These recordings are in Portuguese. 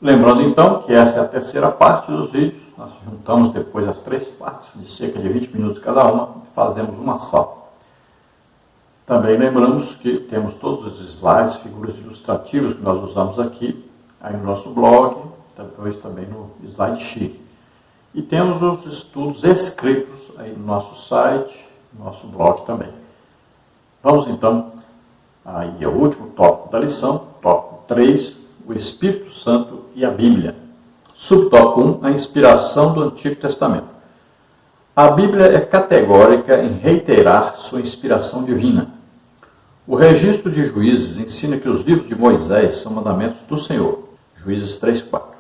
Lembrando então que essa é a terceira parte dos vídeos. Nós juntamos depois as três partes, de cerca de 20 minutos cada uma, e fazemos uma só. Também lembramos que temos todos os slides, figuras ilustrativas que nós usamos aqui, aí no nosso blog, depois também no SlideSheet. E temos os estudos escritos aí no nosso site, no nosso blog também. Vamos então aí ao último tópico da lição, tópico 3, o Espírito Santo e a Bíblia. Subtópico 1, a inspiração do Antigo Testamento. A Bíblia é categórica em reiterar sua inspiração divina. O registro de Juízes ensina que os livros de Moisés são mandamentos do Senhor. Juízes 3:4.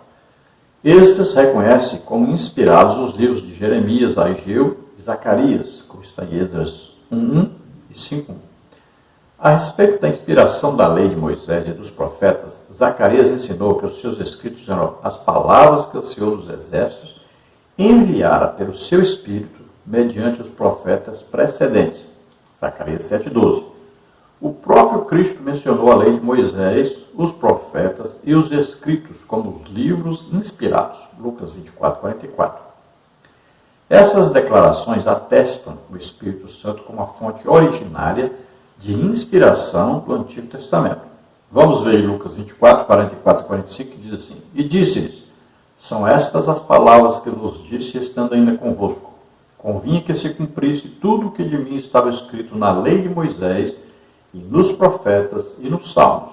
Estes reconhece como inspirados os livros de Jeremias, Ageu e Zacarias, como está em Esdras 1:1 e 5:1. A respeito da inspiração da lei de Moisés e dos profetas, Zacarias ensinou que os seus escritos eram as palavras que o Senhor dos Exércitos enviara pelo seu Espírito mediante os profetas precedentes. Zacarias 7:12. O próprio Cristo mencionou a lei de Moisés, os profetas e os escritos como os livros inspirados. Lucas 24:44. Essas declarações atestam o Espírito Santo como a fonte originária de inspiração do Antigo Testamento. Vamos ver em Lucas 24:44 e 45, que diz assim: E disse-lhes, são estas as palavras que vos disse estando ainda convosco. Convinha que se cumprisse tudo o que de mim estava escrito na lei de Moisés, e nos profetas e nos salmos.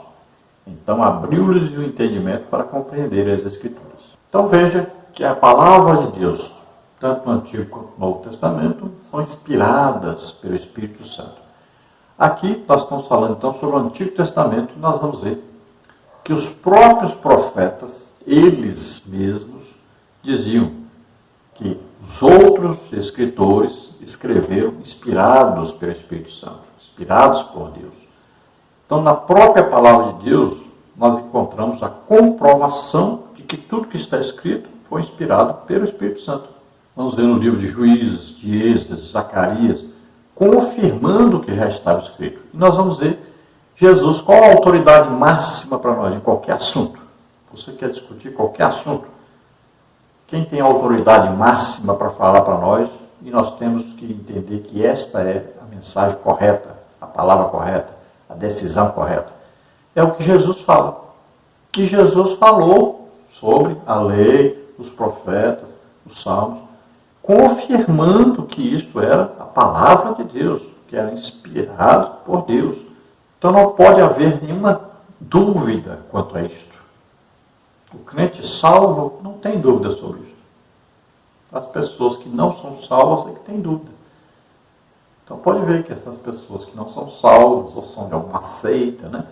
Então abriu-lhes o entendimento para compreender as Escrituras. Então veja que a palavra de Deus, tanto no Antigo quanto no Novo Testamento, são inspiradas pelo Espírito Santo. Aqui nós estamos falando então sobre o Antigo Testamento, e nós vamos ver que os próprios profetas, eles mesmos, diziam que os outros escritores escreveram inspirados pelo Espírito Santo, inspirados por Deus. Então, na própria palavra de Deus, nós encontramos a comprovação de que tudo que está escrito foi inspirado pelo Espírito Santo. Vamos ver no livro de Juízes, de Esdras, de Zacarias, confirmando o que já estava escrito. E nós vamos ver Jesus, qual a autoridade máxima para nós em qualquer assunto. Você quer discutir qualquer assunto, quem tem a autoridade máxima para falar para nós, e nós temos que entender que esta é a mensagem correta, a palavra correta, a decisão correta. É o que Jesus fala. Que Jesus falou sobre a lei, os profetas, os salmos, confirmando que isto era a palavra de Deus, que era inspirado por Deus. Então não pode haver nenhuma dúvida quanto a isto. O crente salvo não tem dúvida sobre isso. As pessoas que não são salvas é que têm dúvida. Então pode ver que essas pessoas que não são salvas ou são de alguma seita, né?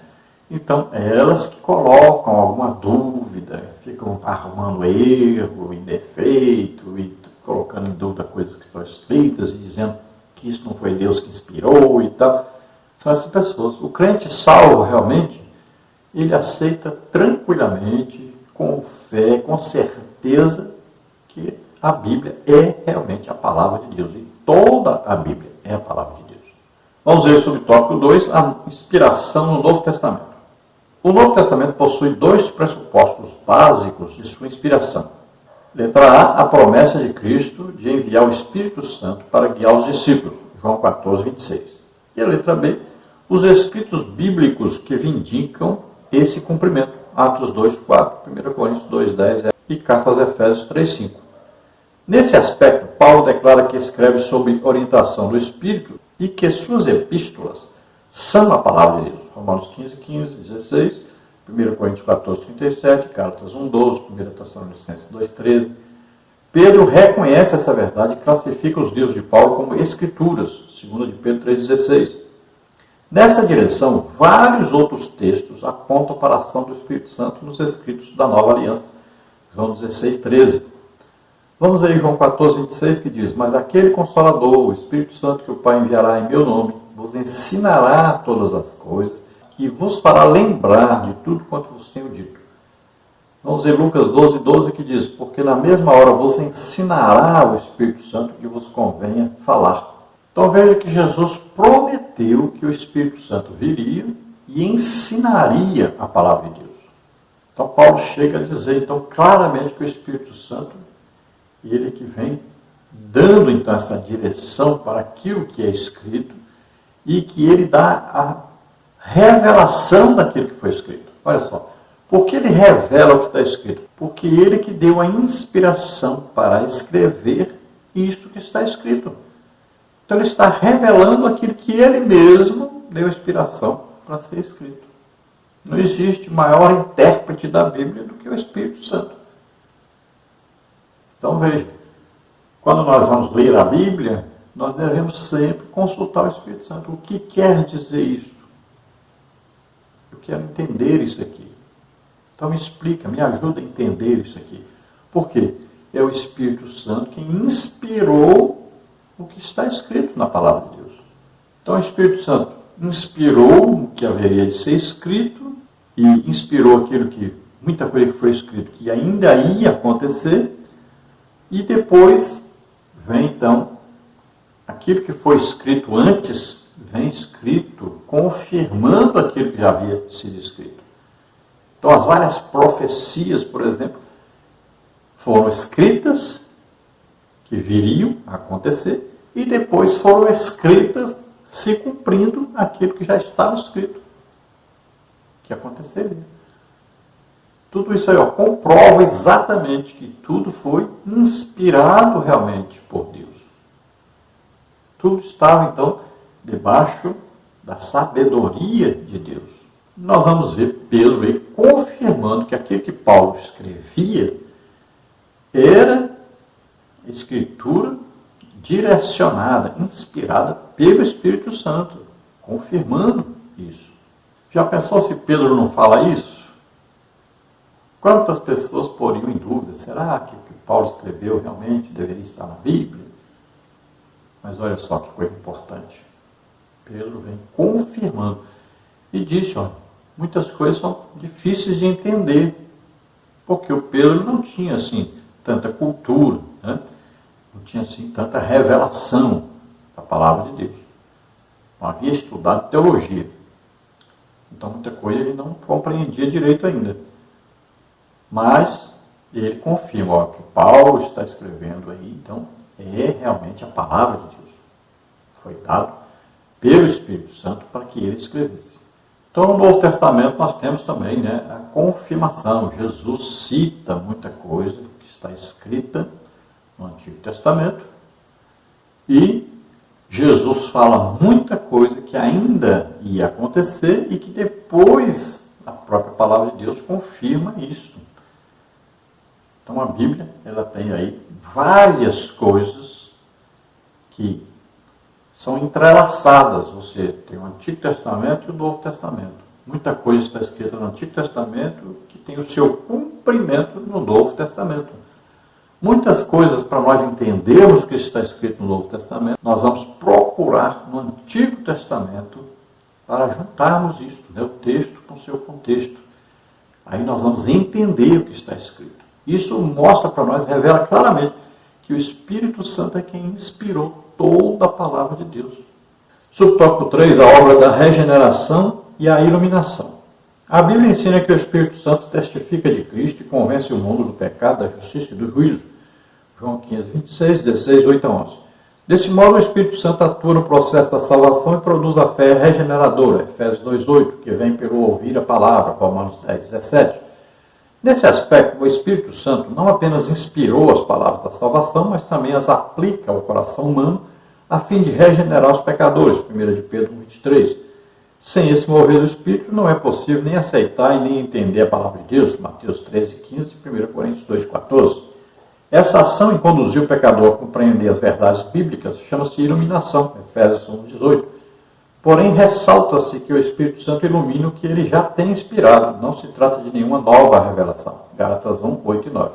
Então elas que colocam alguma dúvida, ficam arrumando erro e defeito e colocando em dúvida coisas que estão escritas e dizendo que isso não foi Deus que inspirou e tal. São essas pessoas. O crente salvo realmente, ele aceita tranquilamente, com fé, com certeza que a Bíblia é realmente a palavra de Deus. E toda a Bíblia é a palavra de Deus. Vamos ver sobre o tópico 2, a inspiração no Novo Testamento. O Novo Testamento possui dois pressupostos básicos de sua inspiração. Letra A, a promessa de Cristo de enviar o Espírito Santo para guiar os discípulos. João 14:26. E a letra B, os escritos bíblicos que vindicam esse cumprimento. Atos 2:4, 1 Coríntios 2:10 e carta aos Efésios 3:5. Nesse aspecto, Paulo declara que escreve sob orientação do Espírito e que suas epístolas são a palavra de Deus. Romanos 15:15, 16, 1 Coríntios 14:37, Gálatas 1:12, 1 Tessalonicenses 2:13. Pedro reconhece essa verdade e classifica os livros de Paulo como escrituras, 2 de Pedro 3:16. Nessa direção, vários outros textos apontam para a ação do Espírito Santo nos escritos da Nova Aliança. João 16:13. Vamos aí João 14:26, que diz: Mas aquele Consolador, o Espírito Santo que o Pai enviará em meu nome, vos ensinará todas as coisas e vos fará lembrar de tudo quanto vos tenho dito. Vamos ver Lucas 12:12, que diz: Porque na mesma hora vos ensinará o Espírito Santo que vos convenha falar. Então veja que Jesus prometeu que o Espírito Santo viria e ensinaria a palavra de Deus. Então Paulo chega a dizer então claramente que o Espírito Santo, ele que vem dando então essa direção para aquilo que é escrito e que ele dá a revelação daquilo que foi escrito. Olha só, por que ele revela o que está escrito? Porque ele que deu a inspiração para escrever isto que está escrito. Então ele está revelando aquilo que ele mesmo deu inspiração para ser escrito. Não existe maior intérprete da Bíblia do que o Espírito Santo. Então veja, quando nós vamos ler a Bíblia, nós devemos sempre consultar o Espírito Santo. O que quer dizer isso? Eu quero entender isso aqui. Então me explica, me ajuda a entender isso aqui. Por quê? É o Espírito Santo quem inspirou o que está escrito na Palavra de Deus. Então o Espírito Santo inspirou o que haveria de ser escrito e inspirou aquilo que, muita coisa que foi escrito, que ainda ia acontecer, e depois vem então aquilo que foi escrito antes, vem escrito confirmando aquilo que já havia sido escrito. Então as várias profecias, por exemplo, foram escritas, que viriam a acontecer, e depois foram escritas se cumprindo aquilo que já estava escrito, que aconteceria. Tudo isso aí comprova exatamente que tudo foi inspirado realmente por Deus. Tudo estava, então, debaixo da sabedoria de Deus. Nós vamos ver Pedro aí confirmando que aquilo que Paulo escrevia era escritura direcionada, inspirada pelo Espírito Santo, confirmando isso. Já pensou se Pedro não fala isso? Quantas pessoas poriam em dúvida? Será que o que Paulo escreveu realmente deveria estar na Bíblia? Mas olha só que coisa importante. Pedro vem confirmando e disse, olha, muitas coisas são difíceis de entender, porque o Pedro não tinha assim tanta cultura, né? Não tinha assim tanta revelação da palavra de Deus. Não havia estudado teologia. Então muita coisa ele não compreendia direito ainda. Mas ele confirma, ó, que Paulo está escrevendo aí, então é realmente a palavra de Deus. Foi dado pelo Espírito Santo para que ele escrevesse. Então no Novo Testamento nós temos também, né, a confirmação. Jesus cita muita coisa que está escrita no Antigo Testamento e Jesus fala muita coisa que ainda ia acontecer e que depois a própria palavra de Deus confirma isso. Então a Bíblia, ela tem aí várias coisas que são entrelaçadas. Você tem o Antigo Testamento e o Novo Testamento. Muita coisa está escrita no Antigo Testamento que tem o seu cumprimento no Novo Testamento. Muitas coisas, para nós entendermos o que está escrito no Novo Testamento, nós vamos procurar no Antigo Testamento para juntarmos isso, né, o texto com o seu contexto. Aí nós vamos entender o que está escrito. Isso mostra para nós, revela claramente que o Espírito Santo é quem inspirou toda a palavra de Deus. Subtópico 3, a obra da regeneração e a iluminação. A Bíblia ensina que o Espírito Santo testifica de Cristo e convence o mundo do pecado, da justiça e do juízo. João 15, 26, 16, 8 a 11. Desse modo, o Espírito Santo atua no processo da salvação e produz a fé regeneradora, Efésios 2, 8, que vem pelo ouvir a palavra, Romanos 10, 17. Nesse aspecto, o Espírito Santo não apenas inspirou as palavras da salvação, mas também as aplica ao coração humano a fim de regenerar os pecadores, 1 de Pedro 23. Sem esse mover do Espírito, não é possível nem aceitar e nem entender a palavra de Deus, Mateus 13, 15 e 1 Coríntios 2, 14. Essa ação em conduzir o pecador a compreender as verdades bíblicas chama-se iluminação, Efésios 1, 18. Porém, ressalta-se que o Espírito Santo ilumina o que ele já tem inspirado. Não se trata de nenhuma nova revelação. Gálatas 1, 8 e 9.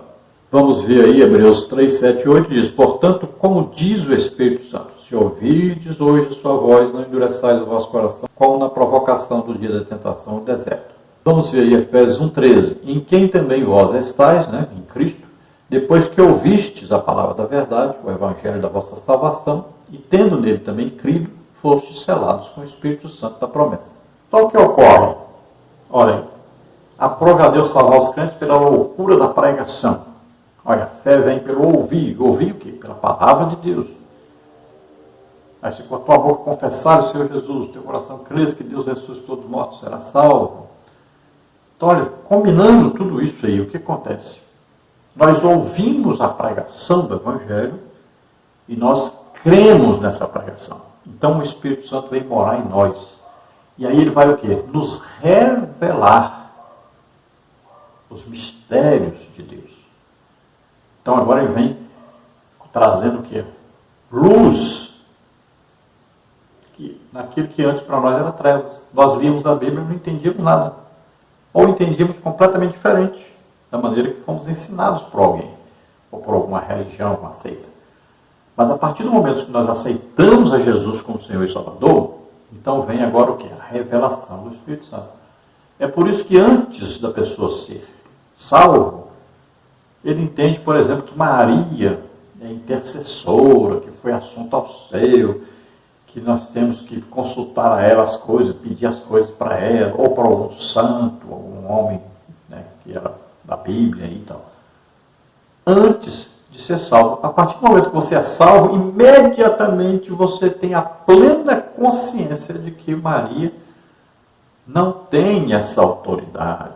Vamos ver aí, Hebreus 3, 7 e 8 diz, portanto, como diz o Espírito Santo, se ouvirdes hoje a sua voz, não endureçais o vosso coração, como na provocação do dia da tentação no deserto. Vamos ver aí, Efésios 1, 13, em quem também vós estáis, né, em Cristo, depois que ouvistes a palavra da verdade, o evangelho da vossa salvação, e tendo nele também crido, fostes selados com o Espírito Santo da promessa. Então o que ocorre? Olha aí, Aprove a Deus salvar os crentes pela loucura da pregação. Olha, a fé vem pelo ouvir. Ouvir o quê? Pela palavra de Deus. Aí se com a tua boca confessar o Senhor Jesus, teu coração crer que Deus ressuscitou dos mortos, será salvo. Então, olha, combinando tudo isso aí, o que acontece? Nós ouvimos a pregação do Evangelho e nós cremos nessa pregação. Então o Espírito Santo vem morar em nós. E aí ele vai o quê? Nos revelar os mistérios de Deus. Então agora ele vem trazendo o quê? Luz. Naquilo que antes para nós era trevas. Nós líamos a Bíblia e não entendíamos nada. Ou entendíamos completamente diferente da maneira que fomos ensinados por alguém. Ou por alguma religião, uma seita. Mas a partir do momento que nós aceitamos a Jesus como Senhor e Salvador, então vem agora o quê? A revelação do Espírito Santo. É por isso que antes da pessoa ser salvo, ele entende, por exemplo, que Maria é intercessora, que foi assunto ao céu, que nós temos que consultar a ela as coisas, pedir as coisas para ela, ou para algum santo, algum homem, né, que era da Bíblia e tal. Antes de ser salvo. A partir do momento que você é salvo, imediatamente você tem a plena consciência de que Maria não tem essa autoridade,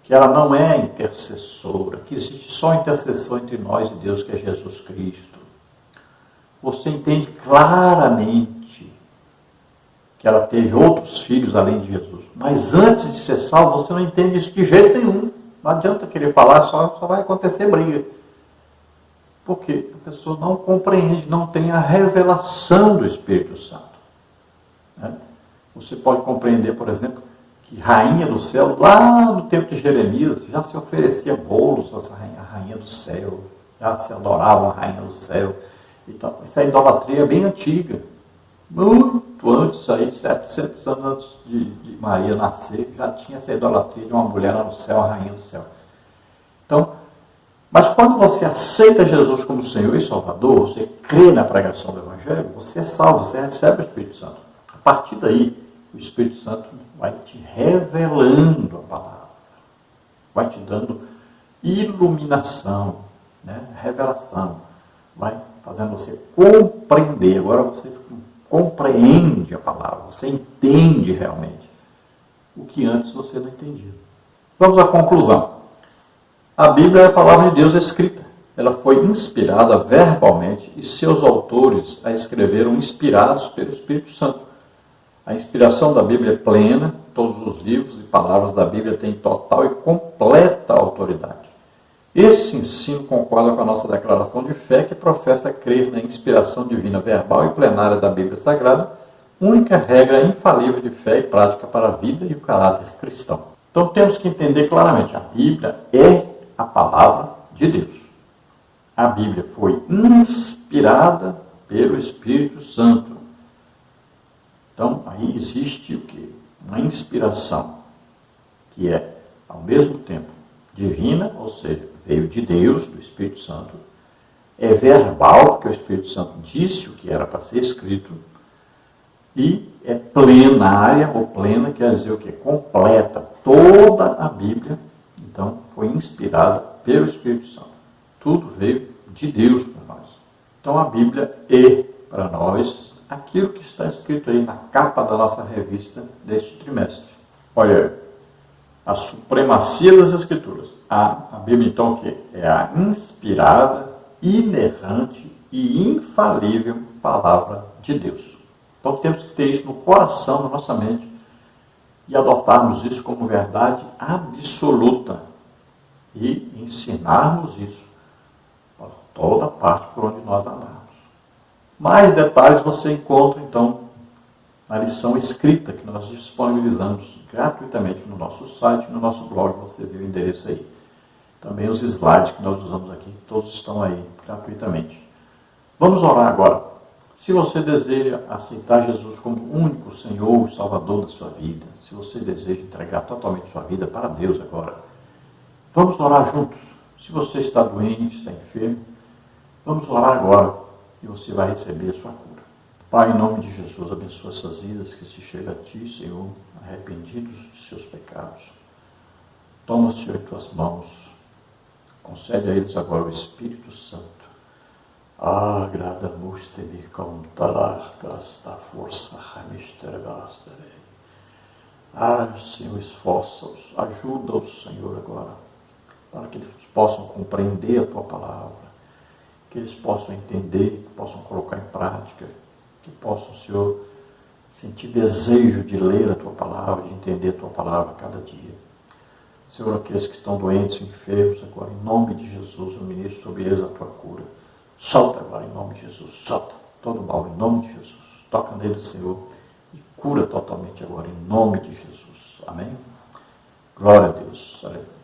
que ela não é intercessora, que existe só intercessão entre nós e Deus, que é Jesus Cristo. Você entende claramente que ela teve outros filhos além de Jesus. Mas antes de ser salvo, você não entende isso de jeito nenhum. Não adianta querer falar, só vai acontecer briga. Porque a pessoa não compreende, não tem a revelação do Espírito Santo. Né? Você pode compreender, por exemplo, que rainha do céu, lá no tempo de Jeremias, já se oferecia bolos a rainha do céu, já se adorava a rainha do céu. Então, essa idolatria é bem antiga. Muito antes, aí, 700 anos antes de Maria nascer, já tinha essa idolatria de uma mulher lá no céu, a rainha do céu. Então, mas quando você aceita Jesus como Senhor e Salvador, você crê na pregação do Evangelho, você é salvo, você recebe o Espírito Santo. A partir daí, o Espírito Santo vai te revelando a palavra, vai te dando iluminação, né? Revelação, vai fazendo você compreender. Agora você compreende a palavra, você entende realmente o que antes você não entendia. Vamos à conclusão. A Bíblia é a palavra de Deus escrita. Ela foi inspirada verbalmente e seus autores a escreveram inspirados pelo Espírito Santo. A inspiração da Bíblia é plena, todos os livros e palavras da Bíblia têm total e completa autoridade. Esse ensino concorda com a nossa declaração de fé que professa crer na inspiração divina verbal e plenária da Bíblia Sagrada, única regra infalível de fé e prática para a vida e o caráter cristão. Então temos que entender claramente, a Bíblia é a palavra de Deus. A Bíblia foi inspirada pelo Espírito Santo. Então, aí existe o quê? Uma inspiração que é, ao mesmo tempo, divina, ou seja, veio de Deus, do Espírito Santo, é verbal, porque o Espírito Santo disse o que era para ser escrito, e é plenária, ou plena, quer dizer o quê? Completa. Toda a Bíblia, então, foi inspirada pelo Espírito Santo. Tudo veio de Deus para nós. Então, a Bíblia é, para nós, aquilo que está escrito aí na capa da nossa revista deste trimestre. Olha, a supremacia das Escrituras. A Bíblia, então, o quê? É a inspirada, inerrante e infalível palavra de Deus. Então, temos que ter isso no coração, na nossa mente, e adotarmos isso como verdade absoluta e ensinarmos isso para toda parte por onde nós andarmos. Mais detalhes você encontra, então, na lição escrita que nós disponibilizamos gratuitamente no nosso site, no nosso blog, você vê o endereço aí. Também os slides que nós usamos aqui, todos estão aí gratuitamente. Vamos orar agora. Se você deseja aceitar Jesus como único Senhor e Salvador da sua vida, se você deseja entregar totalmente sua vida para Deus agora, vamos orar juntos. Se você está doente, está enfermo, vamos orar agora e você vai receber a sua cura. Pai, em nome de Jesus, abençoa essas vidas que se chegam a Ti, Senhor, arrependidos de seus pecados. Toma, Senhor, em tuas mãos. Concede a eles agora o Espírito Santo. Agradamus te me contalar esta força ramistergastere. Senhor, esforça-os, ajuda-os, Senhor, agora, para que eles possam compreender a tua palavra, que eles possam entender, que possam colocar em prática, que possam, Senhor, sentir desejo de ler a tua palavra, de entender a tua palavra a cada dia. Senhor, aqueles que estão doentes, enfermos, agora, em nome de Jesus, eu ministro sobre eles a tua cura. Solta agora, em nome de Jesus, solta todo o mal, em nome de Jesus. Toca neles, Senhor, e cura totalmente agora, em nome de Jesus. Amém? Glória a Deus. Aleluia.